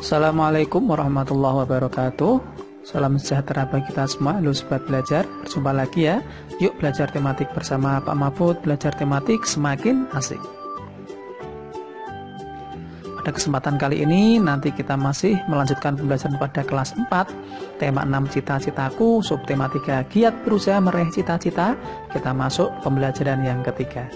Assalamualaikum warahmatullahi wabarakatuh. Salam sejahtera bagi kita semua. Halo sobat belajar, berjumpa lagi ya. Yuk belajar tematik bersama Pak Mahfud. Belajar tematik semakin asik. Pada kesempatan kali ini nanti kita masih melanjutkan pembelajaran pada kelas 4, tema 6 cita-citaku, subtema 3 giat berusaha meraih cita-cita. Kita masuk pembelajaran yang ketiga.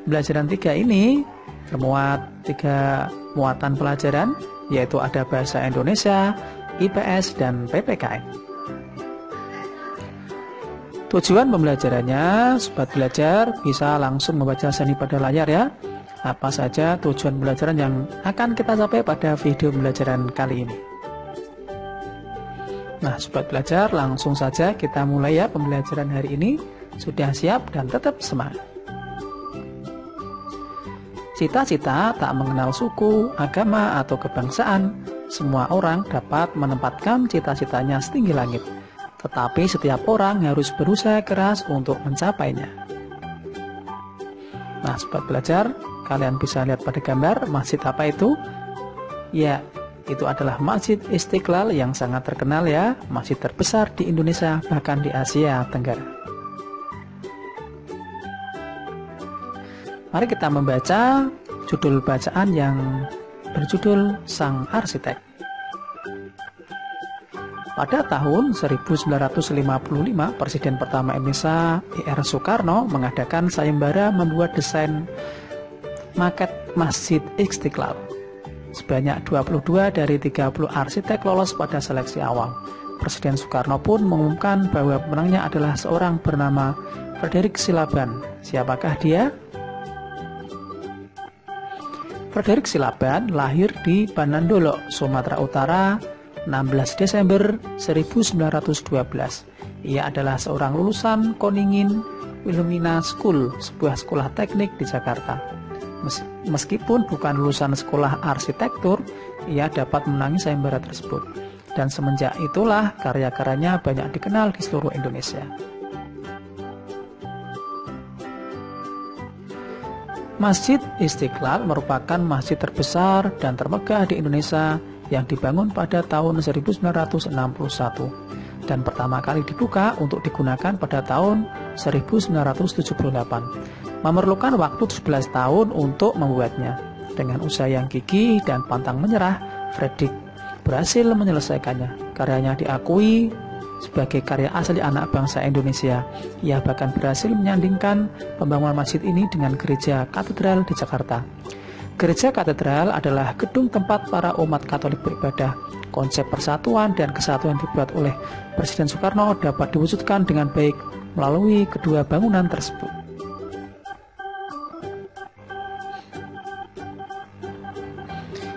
Pembelajaran 3 ini termuat 3 muatan pelajaran, yaitu ada bahasa Indonesia, IPS, dan PPKN. Tujuan pembelajarannya, sobat belajar bisa langsung membaca seni pada layar ya. Apa saja tujuan pembelajaran yang akan kita capai pada video pembelajaran kali ini. Nah, sobat belajar, langsung saja kita mulai ya pembelajaran hari ini. Sudah siap dan tetap semangat. Cita-cita tak mengenal suku, agama, atau kebangsaan. Semua orang dapat menempatkan cita-citanya setinggi langit. Tetapi setiap orang harus berusaha keras untuk mencapainya. Nah, sobat belajar, kalian bisa lihat pada gambar masjid apa itu? Ya, itu adalah Masjid Istiqlal yang sangat terkenal ya. Masjid terbesar di Indonesia, bahkan di Asia Tenggara. Mari kita membaca judul bacaan yang berjudul Sang Arsitek. Pada tahun 1955, Presiden pertama Indonesia, I.R. Soekarno, mengadakan sayembara membuat desain maket Masjid Istiqlal. Sebanyak 22 dari 30 arsitek lolos pada seleksi awal. Presiden Soekarno pun mengumumkan bahwa pemenangnya adalah seorang bernama Frederick Silaban. Siapakah dia? Frederick Silaban lahir di Banandolo, Sumatera Utara, 16 Desember 1912. Ia adalah seorang lulusan Koningin Wilhelmina School, sebuah sekolah teknik di Jakarta. Meskipun bukan lulusan sekolah arsitektur, ia dapat menangi sayembara tersebut. Dan semenjak itulah karya-karyanya banyak dikenal di seluruh Indonesia. Masjid Istiqlal merupakan masjid terbesar dan termegah di Indonesia yang dibangun pada tahun 1961 dan pertama kali dibuka untuk digunakan pada tahun 1978. Memerlukan waktu 11 tahun untuk membuatnya. Dengan usaha yang gigih dan pantang menyerah, Frederick berhasil menyelesaikannya. Karyanya diakui sebagai karya asli anak bangsa Indonesia. Ia bahkan berhasil menyandingkan pembangunan masjid ini dengan gereja katedral di Jakarta. Gereja katedral adalah gedung tempat para umat Katolik beribadah. Konsep persatuan dan kesatuan dibuat oleh Presiden Soekarno dapat diwujudkan dengan baik melalui kedua bangunan tersebut.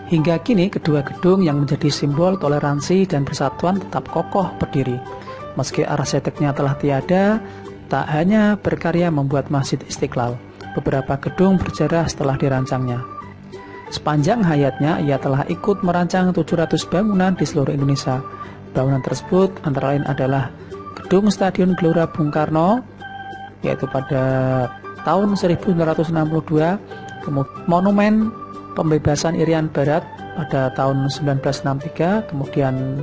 Hingga kini kedua gedung yang menjadi simbol toleransi dan persatuan tetap kokoh berdiri. Meski arsiteknya telah tiada, tak hanya berkarya membuat Masjid Istiqlal, beberapa gedung bersejarah setelah dirancangnya. Sepanjang hayatnya, ia telah ikut merancang 700 bangunan di seluruh Indonesia. Bangunan tersebut antara lain adalah Gedung Stadion Gelora Bung Karno, yaitu pada tahun 1962, Monumen Pembebasan Irian Barat pada tahun 1963, kemudian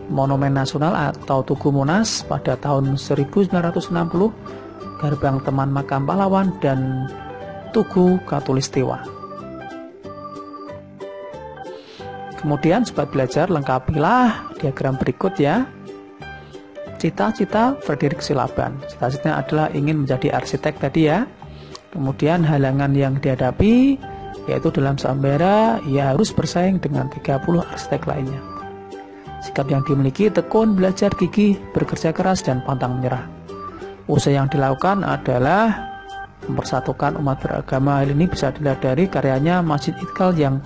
Monumen Nasional atau Tugu Monas pada tahun 1960, Gerbang Teman Makam Pahlawan, dan Tugu Katulistiwa. Kemudian sobat belajar, lengkapilah diagram berikut ya. Cita-cita Frederick Silaban. Cita-citanya adalah ingin menjadi arsitek tadi ya. Kemudian halangan yang dihadapi, yaitu dalam sayembara ia harus bersaing dengan 30 arsitek lainnya. Sikap yang dimiliki tekun, belajar gigih, bekerja keras, dan pantang menyerah. Usaha yang dilakukan adalah mempersatukan umat beragama. Hal ini bisa dilihat dari karyanya Masjid Istiqlal yang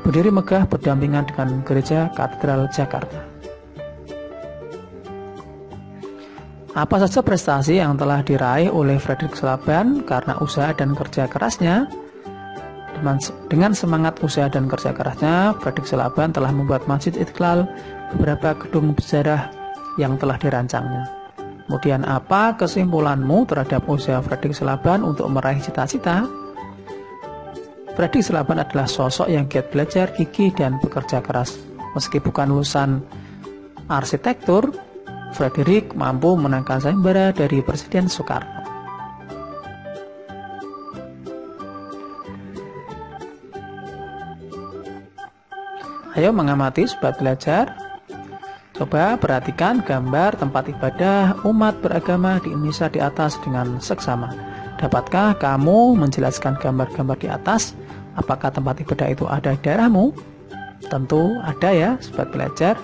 berdiri megah berdampingan dengan gereja katedral Jakarta. Apa saja prestasi yang telah diraih oleh Frederick Silaban karena usaha dan kerja kerasnya? Dengan semangat usaha dan kerja kerasnya, Frederick Silaban telah membuat Masjid Istiqlal, beberapa gedung bersejarah yang telah dirancangnya. Kemudian apa kesimpulanmu terhadap usaha Frederick Silaban untuk meraih cita-cita? Fredrik Silaban adalah sosok yang giat belajar, gigih, dan bekerja keras. Meski bukan lulusan arsitektur, Fredrik mampu menangkan sayembara dari Presiden Soekarno. Ayo mengamati sobat belajar. Coba perhatikan gambar tempat ibadah umat beragama di Indonesia di atas dengan seksama. Dapatkah kamu menjelaskan gambar-gambar di atas? Apakah tempat ibadah itu ada di daerahmu? Tentu ada ya, sobat belajar.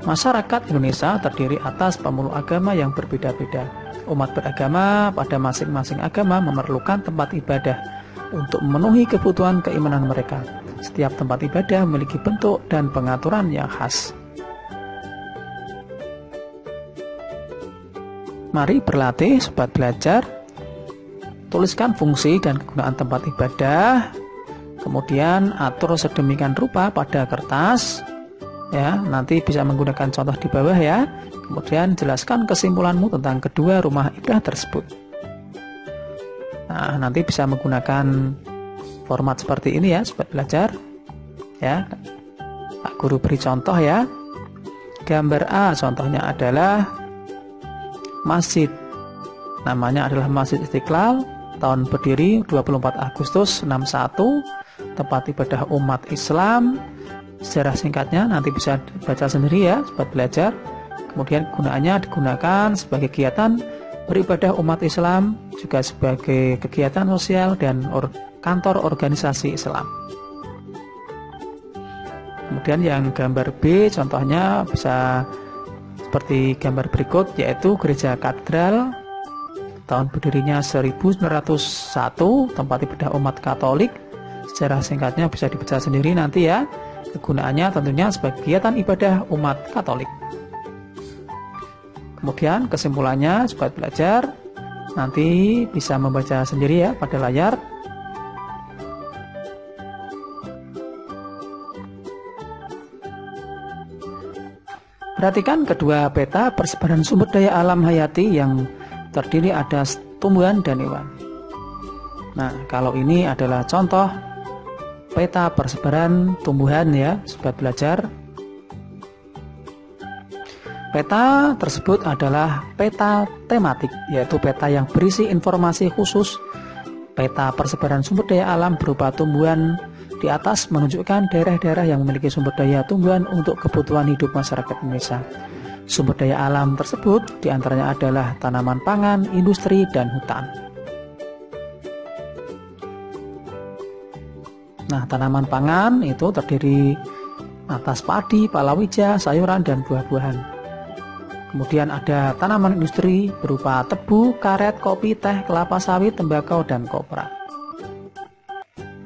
Masyarakat Indonesia terdiri atas pemeluk agama yang berbeda-beda. Umat beragama pada masing-masing agama memerlukan tempat ibadah untuk memenuhi kebutuhan keimanan mereka. Setiap tempat ibadah memiliki bentuk dan pengaturan yang khas. Mari berlatih sobat belajar. Tuliskan fungsi dan kegunaan tempat ibadah, kemudian atur sedemikian rupa pada kertas. Ya, nanti bisa menggunakan contoh di bawah ya. Kemudian jelaskan kesimpulanmu tentang kedua rumah ibadah tersebut. Nah, nanti bisa menggunakan format seperti ini ya, sobat belajar. Ya, Pak Guru beri contoh ya. Gambar A contohnya adalah masjid. Namanya adalah Masjid Istiqlal, tahun berdiri 24 Agustus 61, tempat ibadah umat Islam. Sejarah singkatnya nanti bisa baca sendiri ya, sobat belajar. Kemudian gunaannya digunakan sebagai kegiatan beribadah umat Islam, juga sebagai kegiatan sosial dan kantor organisasi Islam. Kemudian yang gambar B contohnya bisa seperti gambar berikut, yaitu Gereja Katedral, tahun berdirinya 1901, tempat ibadah umat Katolik. Sejarah singkatnya bisa dibaca sendiri nanti ya. Kegunaannya tentunya sebagai kegiatan ibadah umat Katolik. Kemudian kesimpulannya sobat belajar nanti bisa membaca sendiri ya pada layar. Perhatikan kedua peta persebaran sumber daya alam hayati yang terdiri atas tumbuhan dan hewan. Nah, kalau ini adalah contoh peta persebaran tumbuhan ya, sobat belajar. Peta tersebut adalah peta tematik, yaitu peta yang berisi informasi khusus. Peta persebaran sumber daya alam berupa tumbuhan di atas menunjukkan daerah-daerah yang memiliki sumber daya tumbuhan untuk kebutuhan hidup masyarakat Indonesia. Sumber daya alam tersebut diantaranya adalah tanaman pangan, industri, dan hutan. Nah, tanaman pangan itu terdiri atas padi, palawija, sayuran, dan buah-buahan. Kemudian ada tanaman industri berupa tebu, karet, kopi, teh, kelapa sawit, tembakau, dan kopra.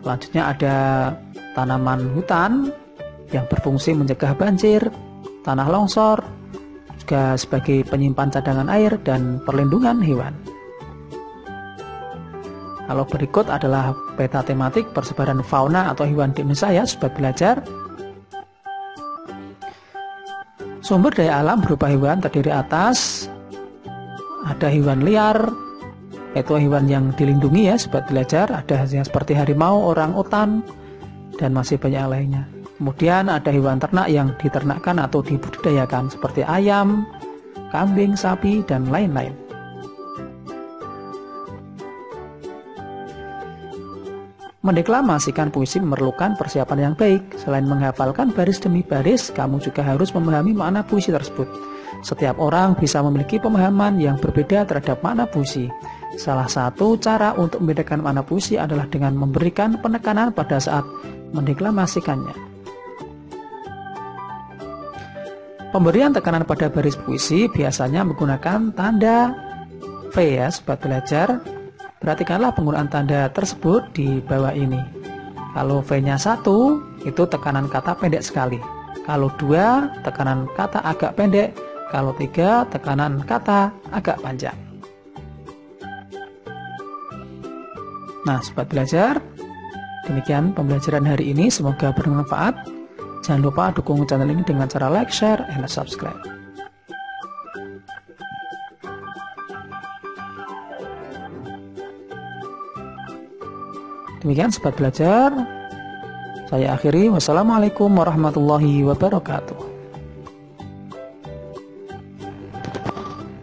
Selanjutnya ada tanaman hutan yang berfungsi mencegah banjir, tanah longsor, juga sebagai penyimpan cadangan air dan perlindungan hewan. Kalau berikut adalah peta tematik persebaran fauna atau hewan di Indonesia ya, sobat belajar. Sumber daya alam berupa hewan terdiri atas ada hewan liar, yaitu hewan yang dilindungi ya, sobat belajar. Ada yang seperti harimau, orangutan, dan masih banyak lainnya. Kemudian ada hewan ternak yang diternakkan atau dibudidayakan seperti ayam, kambing, sapi, dan lain-lain. Mendeklamasikan puisi memerlukan persiapan yang baik. Selain menghafalkan baris demi baris, kamu juga harus memahami makna puisi tersebut. Setiap orang bisa memiliki pemahaman yang berbeda terhadap makna puisi. Salah satu cara untuk membedakan makna puisi adalah dengan memberikan penekanan pada saat mendeklamasikannya. Pemberian tekanan pada baris puisi biasanya menggunakan tanda V ya, sobat belajar. Perhatikanlah penggunaan tanda tersebut di bawah ini. Kalau V-nya 1, itu tekanan kata pendek sekali. Kalau 2, tekanan kata agak pendek. Kalau 3, tekanan kata agak panjang. Nah, sobat belajar, demikian pembelajaran hari ini. Semoga bermanfaat. Jangan lupa dukung channel ini dengan cara like, share, and subscribe. Demikian Sobat Belajar, saya akhiri. Wassalamualaikum warahmatullahi wabarakatuh.